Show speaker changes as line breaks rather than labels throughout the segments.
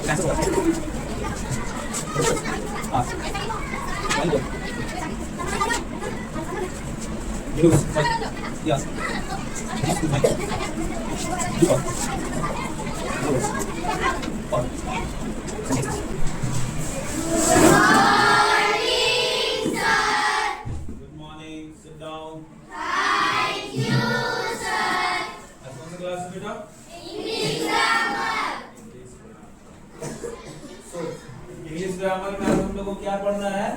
Cancel होगा। हाँ one दो use yes good morning, sit down.
Thank you, sir.
आज कौन सा क्लास है बेटा?
English grammar.
So English grammar में आज हम लोग को क्या पढ़ना है?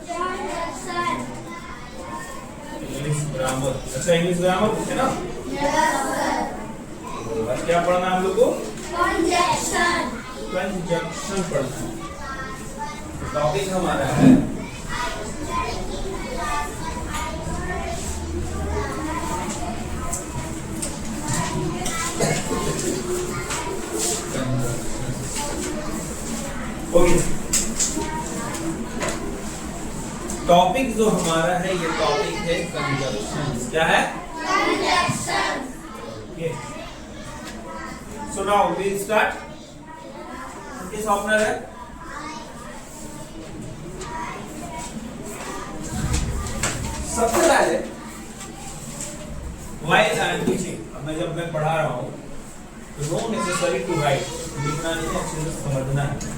Conjunction.
English grammar. अच्छा, इंग्लिश ग्रामर पूछे ना?
Yes, sir.
आज क्या पढ़ना है हम लोग को?
Conjunction.
कंजंक्शन पढ़ना है। टॉपिक हमारा है टॉपिक जो हमारा है ये टॉपिक है कंजंक्शन। क्या है?
Conjunction.
Okay, so now we start. किस ओपनर है? सबसे पहले व्हाइल आई एम टीचिंग, अब मैं जब मैं पढ़ा रहा हूँ तो नो नेसेसरी टू राइट, लिखना नहीं है, अच्छे से समझना है।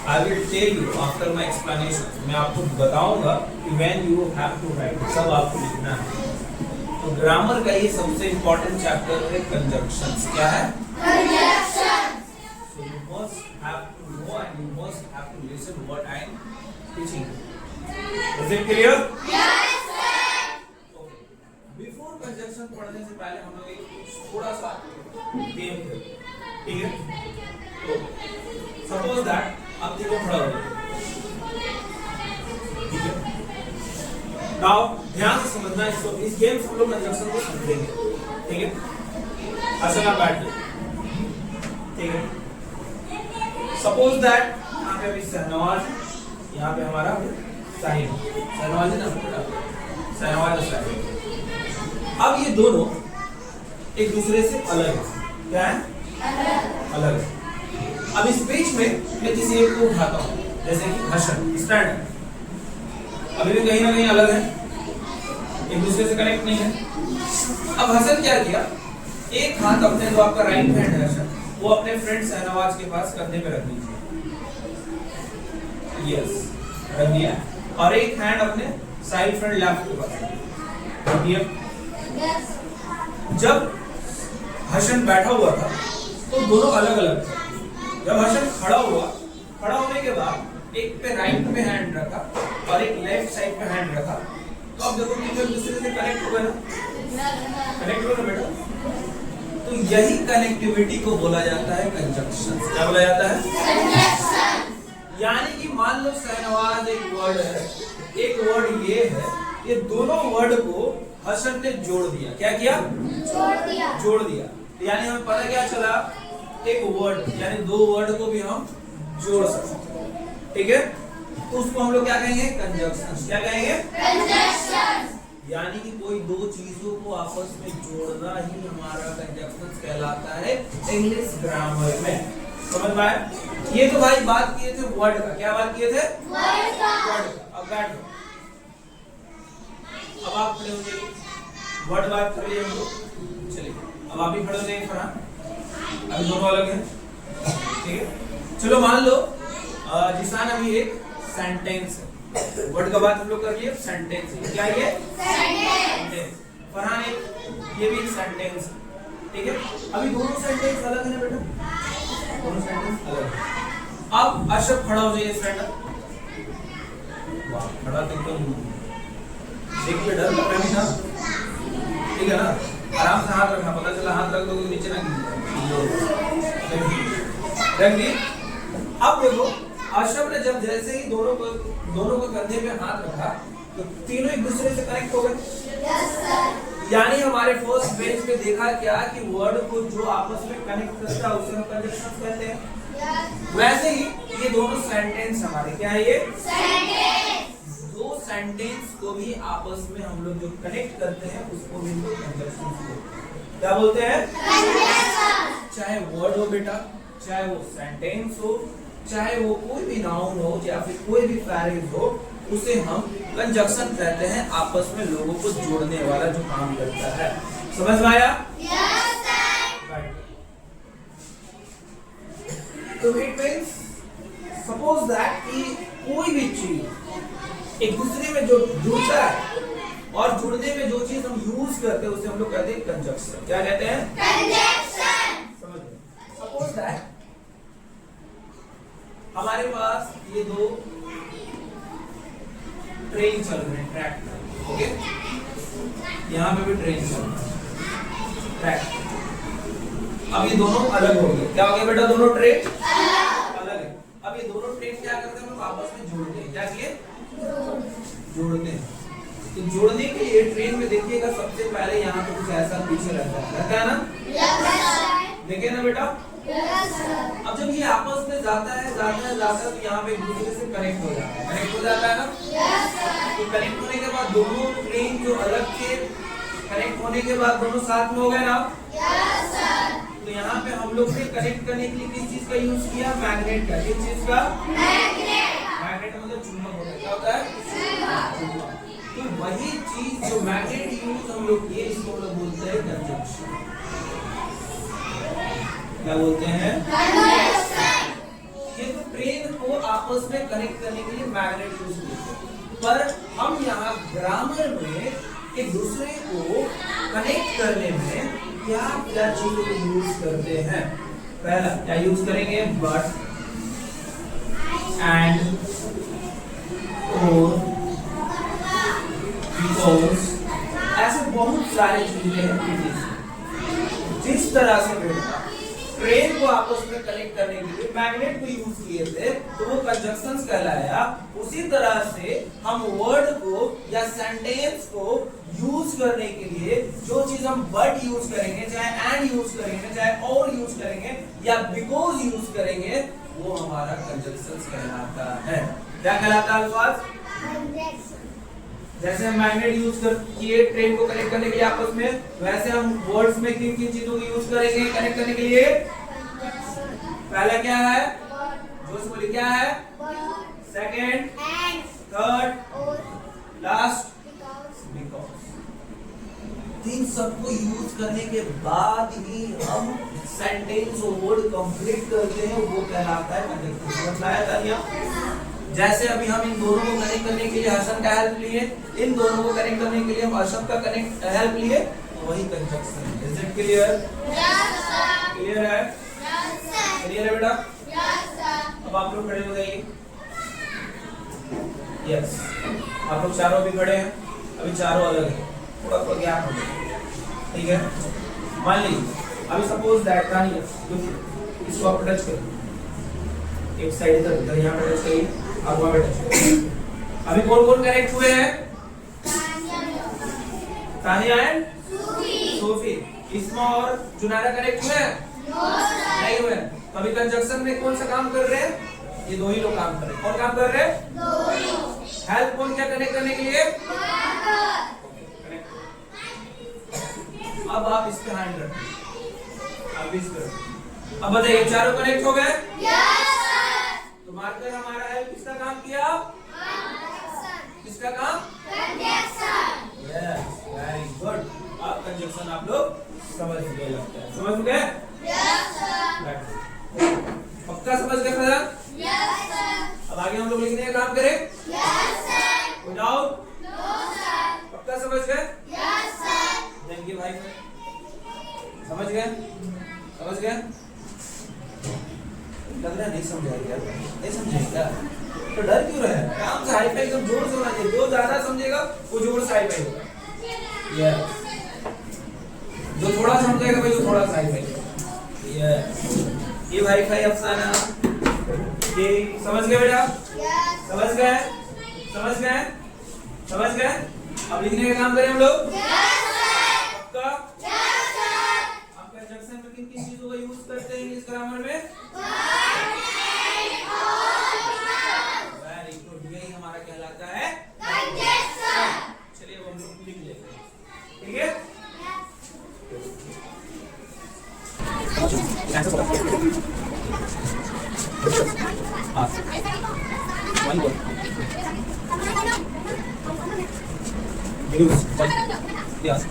I will tell you after my explanation, मैं आपको बताऊंगा कि when you have to write, सब आपको लिखना है। तो ग्रामर का ये सबसे इंपॉर्टेंट चैप्टर है कंजंक्शंस। क्या है?
Conjunction.
So you must have to know and you must have to listen what I am teaching you. Is it clear?
Yes, sir.
Okay. Before conjunction पढ़ने से पहले हम लोग एक थोड़ा सा गेम खेलते हैं, ठीक है? तो suppose that आप तीनों खड़ा हो गए, ठीक है? Now ध्यान से समझना है इसको, इस गेम से हम लोग कंजंक्शन को समझेंगे, ठीक है? अच्छा ना बैठ जाओ, ठीक है? सपोज दैट यहाँ पे अभी शहनवाज, यहाँ पे हमारा साहिब, शहनवाज है ना बेटा, शहनवाज और साहिब। अब ये दोनों एक दूसरे से अलग है। क्या है? अलग है। अब इस बीच में मैं किसी एक को उठाता हूँ, जैसे कि हसन, स्टैंड, अभी भी कहीं ना कहीं अलग है, एक दूसरे से कनेक्ट नहीं है। अब हसन क्या किया, एक हाथ अपने, जो आपका राइट हैंड है हसन, वो अपने फ्रेंड शहनवाज के पास कंधे पे रख दीजिए, यस, रख दिया, और एक हैंड अपने साइड फ्रेंड लेफ्ट के पास रख दिया।
Yes.
जब हसन बैठा हुआ था तो दोनों अलग अलग थे। जब हसन खड़ा हुआ, खड़ा होने के बाद एक पे राइट पे हैंड रखा और एक लेफ्ट साइड पे हैंड रखा, तो अब देखो कि एक दूसरे से कनेक्ट हो गए ना, कनेक्ट हो गए बेटा। तो यही कनेक्टिविटी को बोला जाता है कंजंक्शन। क्या बोला जाता है?
Conjunction.
यानी कि मान लो शहनवाज एक वर्ड है, एक वर्ड ये है, ये दोनों वर्ड को हसन ने जोड़ दिया। क्या किया?
छोड़ दिया.
जोड़ दिया। यानी हमें पता क्या चला, एक वर्ड यानी दो वर्ड को भी हम जोड़ सकते हैं, ठीक है? तो उसको हम लोग क्या कहेंगे? कंजंक्शन। क्या कहेंगे?
Conjunction.
यानी कि कोई दो चीजों को आपस में जोड़ना ही हमारा कंजंक्शन कहलाता है इंग्लिश ग्रामर में। समझ में आया? ये तो भाई बात किए थे वर्ड का। क्या बात किए थे?
Word का.
वर्ड का। अब बैठ जाओ, अब आप खड़े हो जाइए, वर्ड बात कर लिए हम लोग। चलिए अब आप भी खड़े हो जाइए फरहान, अभी दोनों अलग हैं, ठीक है? चलो मान लो जिसान अभी एक सेंटेंस है, वर्ड का बात हम लोग कर लिए, सेंटेंस है। क्या ये?
Sentence.
फरहान एक, ये भी एक सेंटेंस है, ठीक है? अभी दोनों सेंटेंस अलग है ना बेटा, दोनों सेंटेंस अलग है। अब अशरफ खड़ा हो जाइए, स्टैंड अप। वाह, खड़ा तो एकदम देखिए, डर लग रहा है ना, ठीक है ना? आराम से हाथ रखना, पता चला हाथ रख दोगे नीचे ना गिर, रख दिए। अब देखो अशरफ ने जब जैसे ही दोनों को कंधे पे हाथ रखा तो तीनों एक दूसरे से कनेक्ट हो गए।
Yes, sir.
यानी हमारे फर्स्ट पेज पे देखा क्या कि वर्ड को जो आपस में कनेक्ट करता है उसे हम कंजंक्शन कहते हैं।
Yes.
वैसे ही ये दोनों सेंटेंस हमारे क्या है? ये
Sentence.
दो सेंटेंस को भी आपस में हम लोग जो कनेक्ट करते हैं उसको भी हम लोग कंजंक्शन क्या बोलते हैं?
Conjunction.
चाहे वर्ड हो बेटा, चाहे वो सेंटेंस हो, चाहे वो कोई भी नाउन हो या फिर कोई भी फ्रेज हो, उसे हम कंजक्शन कहते हैं, आपस में लोगों को जोड़ने वाला जो काम करता है। समझ में आया?
Yes, sir.
तो इट मींस सपोज दैट कि कोई भी चीज एक दूसरे में जो जुड़ता है और जुड़ने में जो चीज हम यूज करते हैं उसे हम लोग कहते हैं कंजक्शन। क्या कहते हैं?
Conjunction.
समझ लो। सपोज दैट हमारे पास ये दो ट्रेन चल रहे हैं, ट्रैक पर, ओके? यहाँ पे भी ट्रेन चल रहा है, ट्रैक। अब ये दोनों अलग हो गए। क्या हो गया बेटा? दोनों ट्रेन अलग है। अब ये दोनों ट्रेन क्या करते हैं? हम लोग आपस में जोड़ते हैं। क्या किए? जोड़ते हैं। तो जोड़ने के लिए ट्रेन में देखिएगा सबसे पहले यहाँ पे कुछ ऐसा पीछे रहता है ना?
Yes, sir.
देखिए ना बेटा।
Yes, sir.
अब जब ये आपस में जाता है तो यहाँ पे एक दूसरे से कनेक्ट हो जाता है। कनेक्ट हो जाता है ना?
Yes, sir.
तो कनेक्ट होने के बाद दोनों ट्रेन जो अलग थे, कनेक्ट होने के बाद दोनों साथ में हो गए ना?
Yes, sir.
तो यहाँ पे हम लोग ने कनेक्ट करने के लिए किस चीज का यूज किया? मैग्नेट का। किस चीज का?
Magnet.
मैग्नेट मतलब चुंबक होता है। क्या होता है? चुंबक। तो वही चीज जो मैग्नेट यूज हम लोग किए, इसको हम लोग बोलते हैं कंजंक्शन। क्या बोलते हैं?
Conjunction.
ये तो ट्रेन को आपस में कनेक्ट करने के लिए मैग्नेट यूज करते हैं, पर हम यहाँ ग्रामर में एक दूसरे को कनेक्ट करने में क्या क्या चीजों को यूज करते हैं? पहला क्या यूज करेंगे? बट एंड और बिकॉज, ऐसे बहुत सारी चीजें हैं। जिस तरह से बेटा ट्रेन को आपस में कनेक्ट करने के लिए मैग्नेट को यूज किए थे तो वो कंजंक्शंस कहलाया, उसी तरह से हम वर्ड को या सेंटेंस को यूज करने के लिए जो चीज हम बट यूज करेंगे, चाहे एंड यूज करेंगे, चाहे और यूज करेंगे या बिकॉज यूज करेंगे, वो हमारा कंजंक्शंस कहलाता है। क्या कहलाता है अल्फाज?
Conjunction.
जैसे हम मैग्नेट यूज कर किए ट्रेन को कनेक्ट करने के लिए आपस में, वैसे हम वर्ड्स में किन किन चीजों को यूज करेंगे कनेक्ट करने के लिए? पहला क्या है? जोश बोलिए, क्या है? Second,
And.
Third,
Or.
Last
Because.
Because. इन सबको यूज करने के बाद ही हम सेंटेंस और वर्ड कंप्लीट करते हैं, वो कहलाता है कंजंक्शन। समझ आया तालियां? जैसे अभी हम इन दोनों को कनेक्ट करने के लिए हसन का हेल्प लिए, इन दोनों को कनेक्ट करने के लिए हम अशब का कनेक्ट हेल्प लिए, तो वही कंजंक्शन है। Is it clear?
Yes, sir.
Clear है?
Yes, sir.
क्लियर है बेटा?
Yes, sir.
अब आप लोग खड़े हो जाइए। यस, आप लोग चारों भी खड़े हैं, अभी चारों अलग है, थोड़ा सा गैप हो गया, ठीक है? मान लीजिए अभी सपोज दैट इसको आप टच करिए, एक साइड इधर यहाँ पे टच करिए, आप वहाँ पे टच करिए। अभी कौन कौन कनेक्ट हुए हैं? Tania and Sophie. इसमा और जुनैरा कनेक्ट हुए हैं? नहीं हुए। तो अभी कंजंक्शन में कौन सा काम कर रहे हैं? ये दो ही लोग काम कर रहे हैं। कौन काम कर रहे हैं? हेल्प कौन क्या कनेक्ट करने के लिए? अब आप इस पे हैंड रखें, अब इस पे। अब बताइए चारों कनेक्ट हो गए? तो मार्कर हमारा है, किसका काम किया? किसका काम? Yes, very good. अब कंजंक्शन आप लोग समझ गए लगता है। समझ गए? पक्का समझ गए फिर? अब आगे हम लोग लिखने का काम करें? कोई डाउट? पक्का समझ गए? जंगी भाई समझ गए? समझ गए? लग रहा है नहीं समझ आएगा, नहीं समझेगा तो डर क्यों रहा है? काम से हाई फाई एकदम जोर से होना चाहिए। जो ज्यादा समझेगा वो जोर से हाई फाई होगा। यस, जो थोड़ा समझेगा भाई वो थोड़ा सा हाई फाई होगा। यस, ये हाई फाई अफसाना, ये समझ गए बेटा? समझ गए? समझ गए? समझ गए? अब लिखने का काम करें हम लोग? पक्का? आप कंजंक्शन में किन किन चीजों का यूज करते हैं इंग्लिश ग्रामर में? वेरी गुड, यही हमारा कहलाता है। चलिए अब हम लोग लिख लेते हैं, ठीक है? हाँ वन बोल यूज वन यस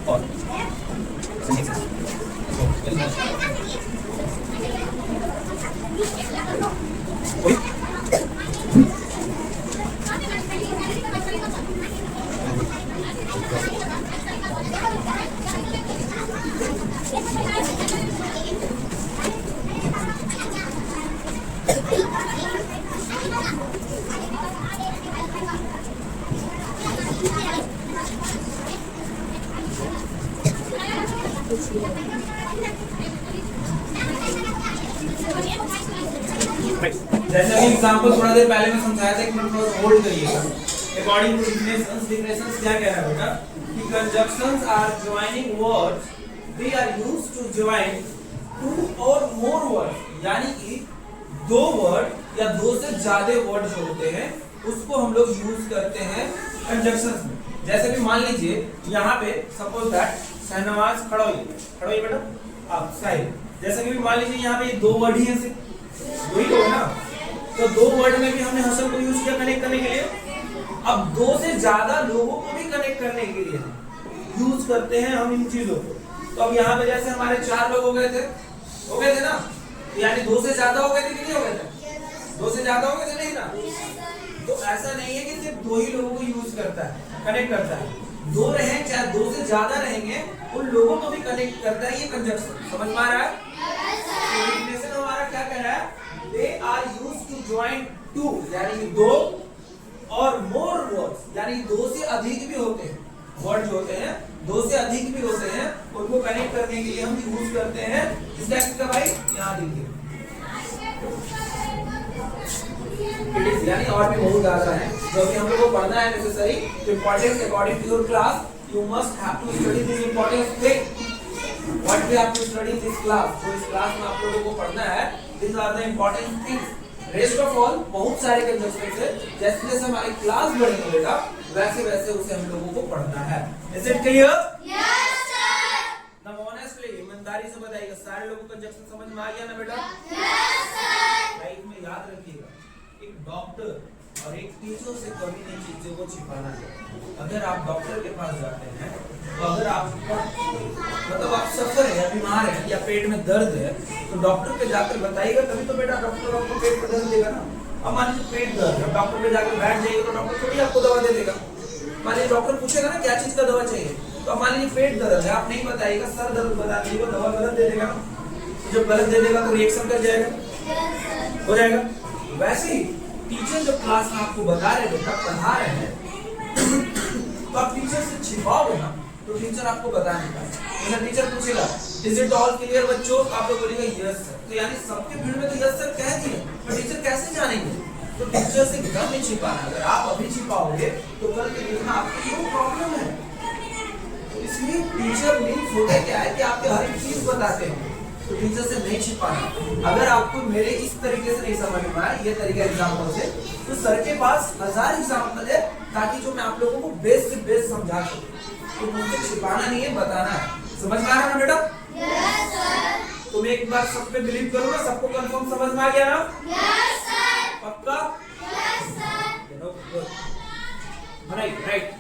और sentences so very nice wait जैसा कि एग्जांपल थोड़ा देर पहले मैं समझाया था, एक मिनट थोड़ा होल्ड करिएगा। अकॉर्डिंग टू डिफिनेशंस क्या कह रहा है बेटा कि conjunctions are joining words they are used to join two और मोर वर्ड्स, यानी कि दो वर्ड या दो से ज्यादा वर्ड जो होते हैं उसको हम लोग यूज करते हैं कंजंक्शंस में। जैसे कि मान लीजिए यहाँ पे सपोज दैट शहनवाज खड़ा होइए बेटा आप साहिल, जैसे कि मान लीजिए यहाँ पे दो वर्ड ही हैं सिर्फ दो ही लोग ना, तो दो वर्ड में भी हमने हसन को यूज किया कनेक्ट करने के लिए। अब दो से ज्यादा लोगों को भी कनेक्ट करने के लिए यूज करते हैं हम इन चीजों को। तो अब यहाँ पे जैसे हमारे 4 लोग हो गए थे ना, यानी 2 से ज्यादा हो गए थे कि नहीं हो गए थे? 2 से ज्यादा हो गए थे नहीं ना? तो ऐसा नहीं है कि सिर्फ 2 ही लोगों को यूज करता है, कनेक्ट करता है। 2 रहे चाहे 2 से ज्यादा रहेंगे उन लोगों को भी कनेक्ट करता है ये कंजंक्शन। समझ में आ रहा है? डिफिनेशन हमारा क्या कह रहा है? They are used to join two, यानी कि 2 और more words, यानी 2 से अधिक भी होते हैं वर्ड जो होते हैं 2 से अधिक भी होते हैं, उनको कनेक्ट करने के लिए हम यूज करते हैं इस टाइप का। भाई यहाँ देखिए यानी और भी बहुत ज्यादा है जो कि हम लोग को पढ़ना है necessary importance according to your class. You must have to study this important thing what we have to study this class. तो इस क्लास में आप लोगों को पढ़ना है these are the important things। Rest of all बहुत सारे कंजंक्शंस है, जैसे जैसे हमारी क्लास बढ़ेगी बेटा वैसे वैसे उसे हम लोगों को पढ़ना है। Is it clear?
Yes sir.
Now honestly ईमानदारी से बताइएगा सारे लोगों को कंजंक्शन समझ में आ गया ना बेटा?
Yes sir.
लाइफ में याद रखिएगा एक डॉक्टर और एक टीचर से कभी नहीं चीजों को छिपाना है। अगर आप डॉक्टर के पास जाते हैं तो अगर आप मतलब आप सफर है या बीमार है या पेट में दर्द है तो डॉक्टर पे जाकर बताइएगा, तभी तो बेटा डॉक्टर आपको पेट में दर्द देगा ना। अब मान लीजिए पेट दर्द है, डॉक्टर पे जाकर बैठ जाइए तो डॉक्टर थोड़ी आपको दवा दे देगा। मान लीजिए डॉक्टर पूछेगा ना क्या चीज का दवा चाहिए, तो मान लीजिए पेट दर्द है आप नहीं बताइएगा, सर दर्द बता दीजिएगा, दवा गलत दे देगा। जब गलत दे देगा तो रिएक्शन कर जाएगा, हो जाएगा। वैसे ही टीचर जब क्लास में आपको बता रहे बेटा पढ़ा रहे हैं तो आप टीचर से छिपाओगे ना तो टीचर आपको बता नहीं पाएगा। टीचर पूछेगा इज इट ऑल क्लियर बच्चों, आप लोग बोलेंगे यस सर। तो यानी सबके भीड़ में तो यस सर कह दिए, तो टीचर कैसे जानेंगे? तो टीचर से एकदम नहीं छिपाना। अगर आप अभी छिपाओगे तो कल के दिन आपको क्यों प्रॉब्लम है। तो इसलिए टीचर मीन्स होता क्या है कि आपके हर एक चीज बताते हैं, तो टीचर से नहीं छिपाना। अगर आपको मेरे इस तरीके से नहीं समझ में आया ये तरीका एग्जाम्पल से, तो सर के पास 1000 एग्जाम्पल है ताकि जो मैं आप लोगों को बेस से बेस समझा सकूं। तो मुझे छिपाना नहीं है, बताना है। समझ में आ रहा है ना बेटा?
Yes sir.
तुम एक बार सब पे बिलीव करो ना, सबको कंफर्म समझ में आ गया ना?
Yes sir.
पक्का?
Yes sir.
राइट।